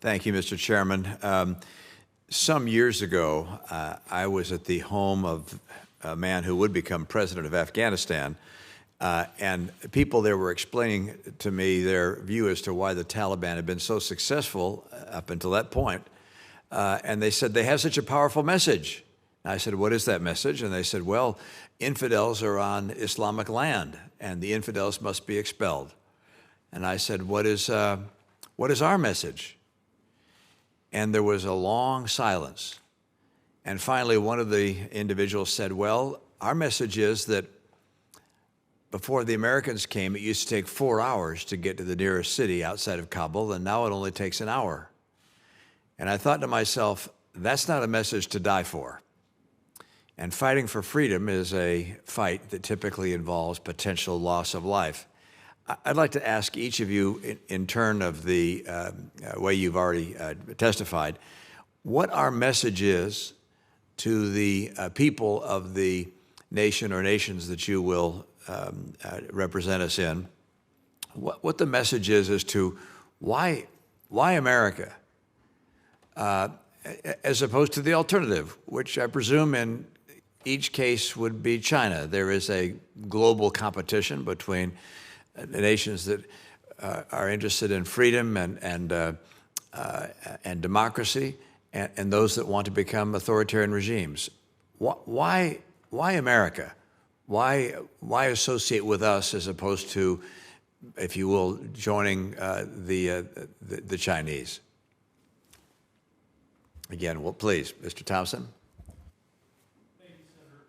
Thank you, Mr. Chairman. Some years ago, I was at the home of a man who would become president of Afghanistan, and people there were explaining to me their view as to why the Taliban had been so successful up until that point. And they said they have such a powerful message. And I said, what is that message? And they said, well, infidels are on Islamic land, and the infidels must be expelled. And I said, what is our message? And there was a long silence. And finally, one of the individuals said, well, our message is that before the Americans came, it used to take 4 hours to get to the nearest city outside of Kabul, and now it only takes an hour. And I thought to myself, that's not a message to die for. And fighting for freedom is a fight that typically involves potential loss of life. I'd like to ask each of you, in turn of the way you've already testified, what our message is to the people of the nation or nations that you will represent us in, what the message is as to why America, as opposed to the alternative, which I presume in each case would be China. There is a global competition between nations that are interested in freedom and democracy, and those that want to become authoritarian regimes. Why America? Why associate with us as opposed to, if you will, joining the Chinese? Again, well, please, Mr. Thompson. Thank you, Senator.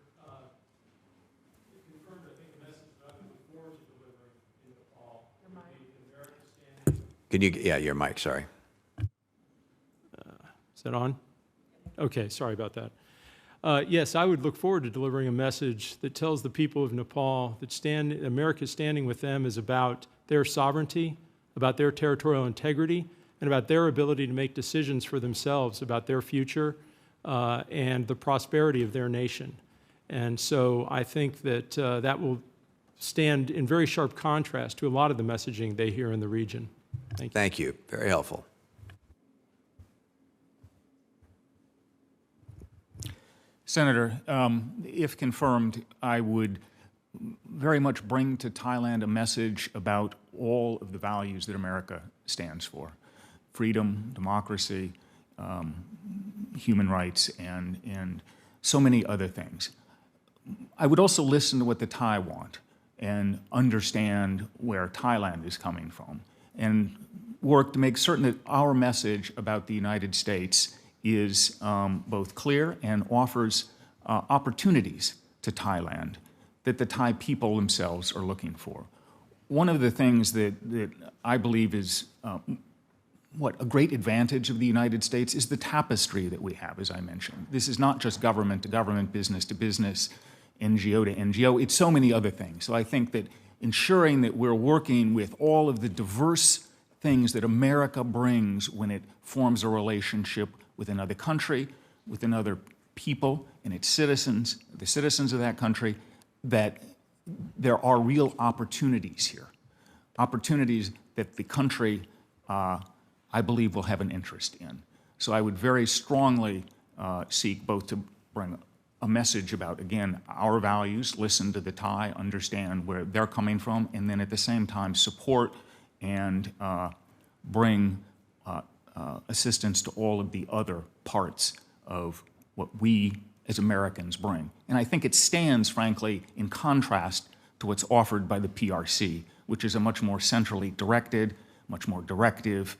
It confirmed, I think, the message that I've been looking forward to delivering in Nepal. America standing. Can you, yeah, your mic, sorry. Is that on? Okay, sorry about that. Yes, I would look forward to delivering a message that tells the people of Nepal that America standing with them is about their sovereignty, about their territorial integrity, and about their ability to make decisions for themselves about their future and the prosperity of their nation. And so I think that that will stand in very sharp contrast to a lot of the messaging they hear in the region. Thank you. Thank you. Very helpful. Senator, if confirmed, I would very much bring to Thailand a message about all of the values that America stands for: freedom, democracy, human rights, and so many other things. I would also listen to what the Thai want and understand where Thailand is coming from, and work to make certain that our message about the United States is both clear and offers opportunities to Thailand that the Thai people themselves are looking for. One of the things that I believe is a great advantage of the United States is the tapestry that we have, as I mentioned. This is not just government to government, business to business, NGO to NGO. It's so many other things. So I think that ensuring that we're working with all of the diverse things that America brings when it forms a relationship with another country, with another people and its citizens, the citizens of that country, that there are real opportunities here. Opportunities that the country, I believe, will have an interest in. So I would very strongly seek both to bring a message about, again, our values, listen to the Thai, understand where they're coming from, and then at the same time support and bring assistance to all of the other parts of what we as Americans bring. And I think it stands, frankly, in contrast to what's offered by the PRC, which is a much more centrally directed, much more directive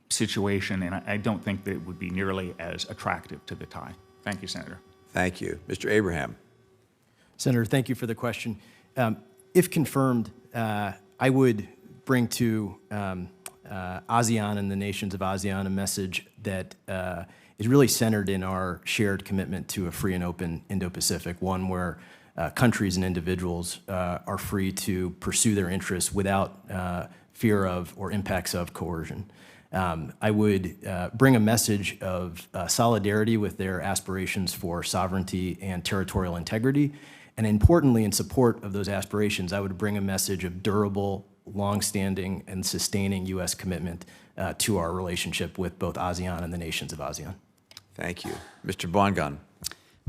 situation, and I don't think that it would be nearly as attractive to the Thai. Thank you, Senator. Thank you. Mr. Abraham. Senator, thank you for the question. If confirmed, I would bring to ASEAN and the nations of ASEAN a message that is really centered in our shared commitment to a free and open Indo-Pacific, one where countries and individuals are free to pursue their interests without fear of or impacts of coercion. I would bring a message of solidarity with their aspirations for sovereignty and territorial integrity. And importantly, in support of those aspirations, I would bring a message of durable longstanding and sustaining U.S. commitment to our relationship with both ASEAN and the nations of ASEAN. Thank you. Mr. Bongan.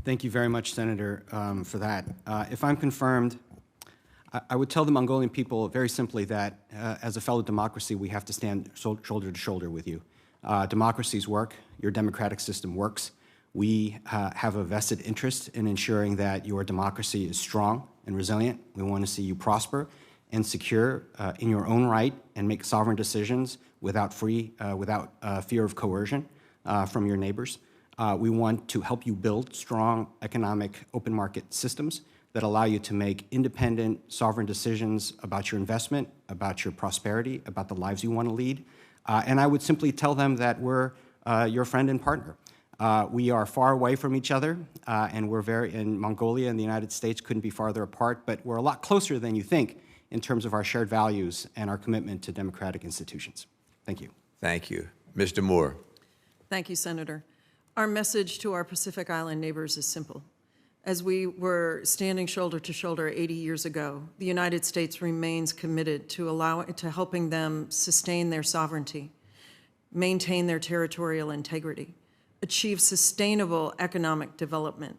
Thank you very much, Senator, for that. If I'm confirmed, I would tell the Mongolian people very simply that as a fellow democracy, we have to stand shoulder to shoulder with you. Democracies work. Your democratic system works. We have a vested interest in ensuring that your democracy is strong and resilient. We want to see you prosper and secure in your own right and make sovereign decisions without fear of coercion from your neighbors. We want to help you build strong economic open market systems that allow you to make independent, sovereign decisions about your investment, about your prosperity, about the lives you want to lead. And I would simply tell them that we're your friend and partner. We are far away from each other, and in Mongolia and the United States couldn't be farther apart, but we're a lot closer than you think in terms of our shared values and our commitment to democratic institutions. Thank you. Thank you. Mr. Moore. Thank you, Senator. Our message to our Pacific Island neighbors is simple. As we were standing shoulder to shoulder 80 years ago, the United States remains committed to helping them sustain their sovereignty, maintain their territorial integrity, achieve sustainable economic development,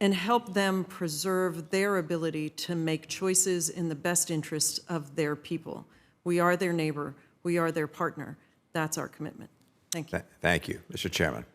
and help them preserve their ability to make choices in the best interests of their people. We are their neighbor. We are their partner. That's our commitment. Thank you. Thank you. Mr. Chairman.